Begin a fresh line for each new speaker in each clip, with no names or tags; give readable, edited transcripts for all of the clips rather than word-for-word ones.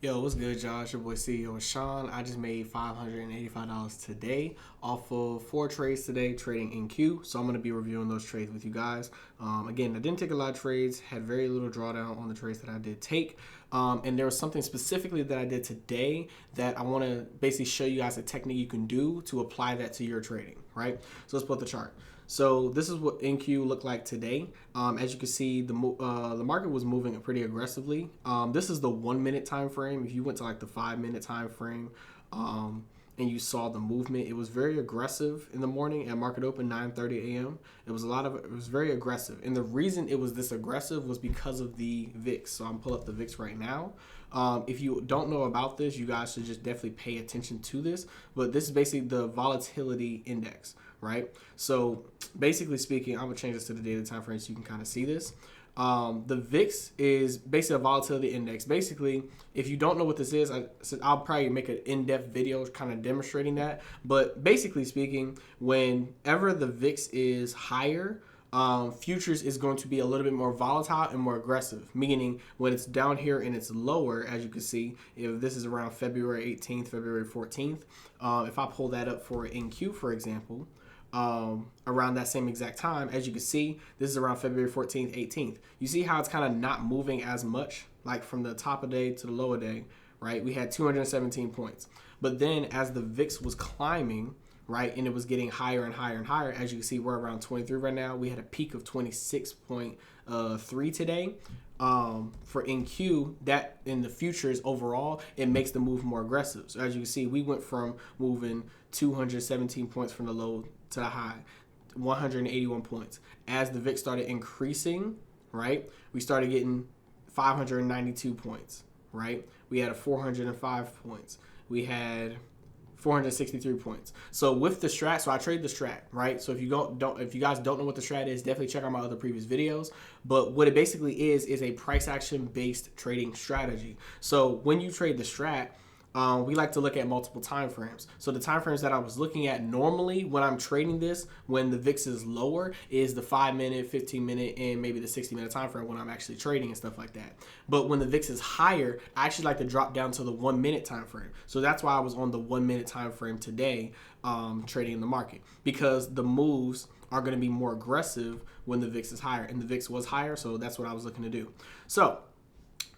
Yo, what's good, y'all? It's your boy CEO Sean. I just made $585 today off of 4 trades today, trading in Q. So I'm going to be reviewing those trades with you guys. Again, I didn't take a lot of trades, had very little drawdown on the trades that I did take. And there was something specifically that I did today that I want to basically show you guys a technique you can do to apply that to your trading, right? So let's put the chart. So this is what NQ looked like today. As you can see, the market was moving pretty aggressively. This is the 1 minute time frame. If you went to like the 5 minute time frame, and you saw the movement, it was very aggressive in the morning at market open 9:30 a.m. It was very aggressive, and the reason it was this aggressive was because of the VIX. So I'm pull up the VIX right now. If you don't know about this, you guys should just definitely pay attention to this. But this is basically the volatility index, right? So basically speaking, I'm gonna change this to the daily time frame so you can kind of see this. The VIX is basically a volatility index. Basically, if you don't know what this is, I'll probably make an in-depth video kind of demonstrating that. But basically speaking, whenever the VIX is higher, futures is going to be a little bit more volatile and more aggressive, meaning when it's down here and it's lower, as you can see, if this is around February 18th, February 14th, if I pull that up for NQ, for example, around that same exact time, as you can see, this is around February 14th, 18th. You see how it's kind of not moving as much, like from the top of the day to the lower day, right? We had 217 points. But then as the VIX was climbing, right, and it was getting higher and higher and higher, as you can see, we're around 23 right now. We had a peak of 26.3 today. For NQ, that in the futures overall, it makes the move more aggressive. So as you can see, we went from moving 217 points from the low to the high, 181 points. As the VIX started increasing, right, we started getting 592 points, right? We had a 405 points. We had 463 points. So with the strat, so I trade the strat, right? So if you guys don't know what the strat is, definitely check out my other previous videos. But what it basically is a price action based trading strategy. So when you trade the strat, we like to look at multiple time frames. So the time frames that I was looking at normally when I'm trading this, when the VIX is lower, is the 5 minute, 15 minute, and maybe the 60 minute time frame when I'm actually trading and stuff like that. But when the VIX is higher, I actually like to drop down to the 1 minute time frame. So that's why I was on the 1 minute time frame today, trading in the market, because the moves are going to be more aggressive when the VIX is higher, and the VIX was higher, so that's what I was looking to do. So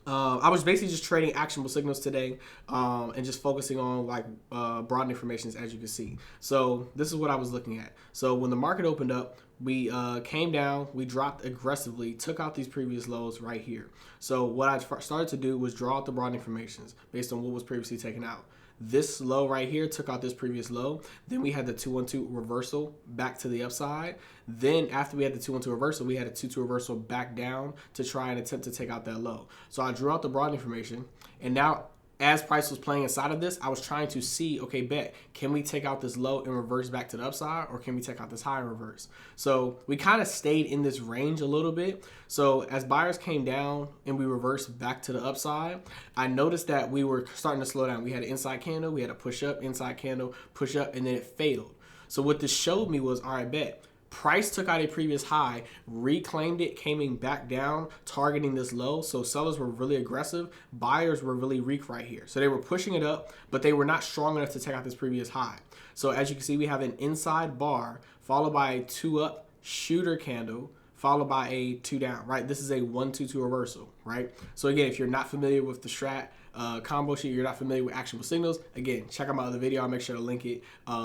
I was basically just trading actionable signals today, and just focusing on like broad information, as you can see. So this is what I was looking at. So when the market opened up, we came down, we dropped aggressively, took out these previous lows right here. So what I started to do was draw out the broad informations based on what was previously taken out. This low right here took out this previous low. Then we had the 212 reversal back to the upside. Then after we had the 212 reversal, we had a 2-2 reversal back down to try and attempt to take out that low. So I drew out the broad information, and now as price was playing inside of this, I was trying to see, okay, bet, can we take out this low and reverse back to the upside, or can we take out this high and reverse? So we kind of stayed in this range a little bit. So as buyers came down and we reversed back to the upside, I noticed that we were starting to slow down. We had an inside candle, we had a push up, inside candle, push up, and then it failed. So what this showed me was, all right, bet, price took out a previous high, reclaimed it, came back down, targeting this low. So sellers were really aggressive. Buyers were really weak right here. So they were pushing it up, but they were not strong enough to take out this previous high. So as you can see, we have an inside bar followed by a 2 up shooter candle, followed by a 2 down, right? This is a 1-2-2 reversal, right? So again, if you're not familiar with the strat combo sheet, you're not familiar with actionable signals, again, check out my other video. I'll make sure to link it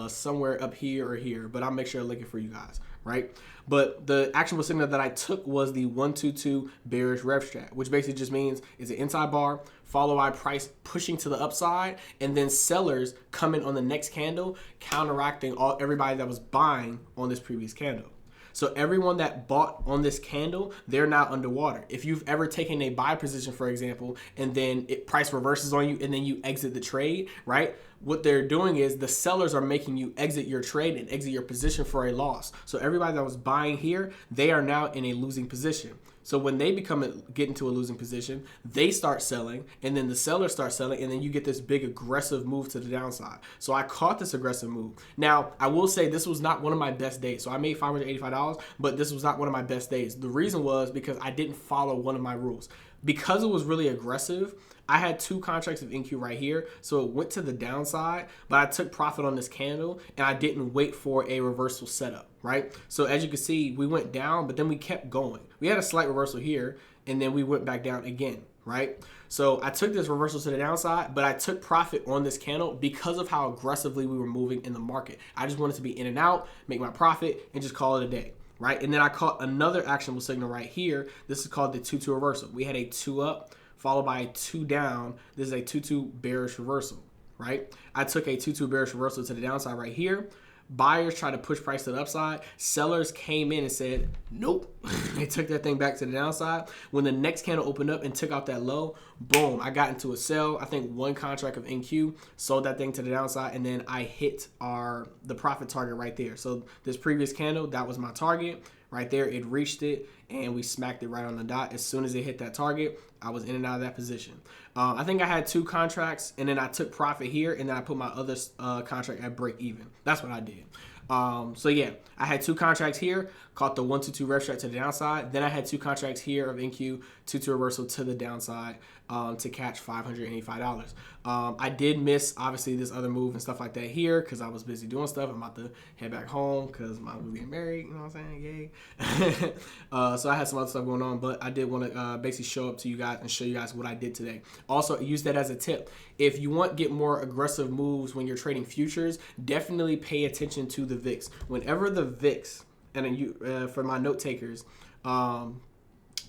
somewhere up here or here, but I'll make sure to link it for you guys, right? But the actionable signal that I took was the 1-2-2 bearish rev strat, which basically just means it's an inside bar followed by price pushing to the upside, and then sellers coming on the next candle, counteracting everybody that was buying on this previous candle. So everyone that bought on this candle, they're now underwater. If you've ever taken a buy position, for example, and then price reverses on you and then you exit the trade, right? What they're doing is the sellers are making you exit your trade and exit your position for a loss. So everybody that was buying here, they are now in a losing position. So when they get into a losing position, they start selling, and then the sellers start selling, and then you get this big aggressive move to the downside. So I caught this aggressive move. Now, I will say this was not one of my best days. So I made $585, but this was not one of my best days. The reason was because I didn't follow one of my rules. because it was really aggressive, I had 2 contracts of NQ right here, so it went to the downside, but I took profit on this candle, and I didn't wait for a reversal setup, right? So as you can see, we went down, but then we kept going. We had a slight reversal here, and then we went back down again, right? So I took this reversal to the downside, but I took profit on this candle because of how aggressively we were moving in the market. I just wanted to be in and out, make my profit, and just call it a day, right? And then I caught another actionable signal right here. This is called the 2-2 reversal. We had a 2 up, followed by a 2 down. This is a 2-2 bearish reversal, right? I took a 2-2 bearish reversal to the downside right here. Buyers tried to push price to the upside. Sellers came in and said, nope. They took that thing back to the downside. When the next candle opened up and took out that low, boom, I got into a sell. I think 1 contract of NQ, sold that thing to the downside, and then I hit the profit target right there. So this previous candle, that was my target. Right there, it reached it, and we smacked it right on the dot. As soon as it hit that target, I was in and out of that position. I think I had 2 contracts, and then I took profit here, and then I put my other contract at break even. That's what I did. So yeah, I had 2 contracts here, caught the 1-2 rev strat to the downside. Then I had 2 contracts here of NQ, 2-2 reversal to the downside to catch $585. I did miss, obviously, this other move and stuff like that here because I was busy doing stuff. I'm about to head back home because my was getting married, you know what I'm saying? Yay. So I had some other stuff going on, but I did want to basically show up to you guys and show you guys what I did today. Also, use that as a tip. If you want to get more aggressive moves when you're trading futures, definitely pay attention to the VIX. Whenever the VIX, and you for my note takers,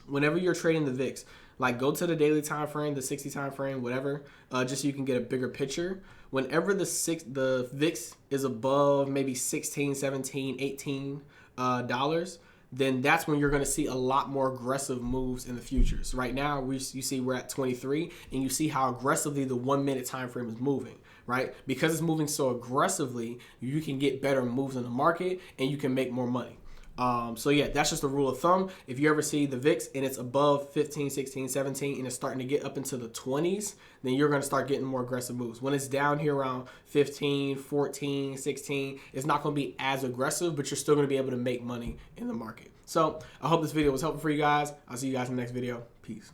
whenever you're trading the VIX, like go to the daily time frame, the 60 time frame, whatever, just so you can get a bigger picture. Whenever the VIX is above maybe 16, 17, 18 dollars, then that's when you're going to see a lot more aggressive moves in the futures. Right now, you see we're at 23, and you see how aggressively the 1 minute time frame is moving, right? Because it's moving so aggressively, you can get better moves in the market, and you can make more money. So yeah, that's just a rule of thumb. If you ever see the VIX and it's above 15, 16, 17, and it's starting to get up into the 20s, then you're going to start getting more aggressive moves. When it's down here around 15, 14, 16, it's not going to be as aggressive, but you're still going to be able to make money in the market. So I hope this video was helpful for you guys. I'll see you guys in the next video. Peace.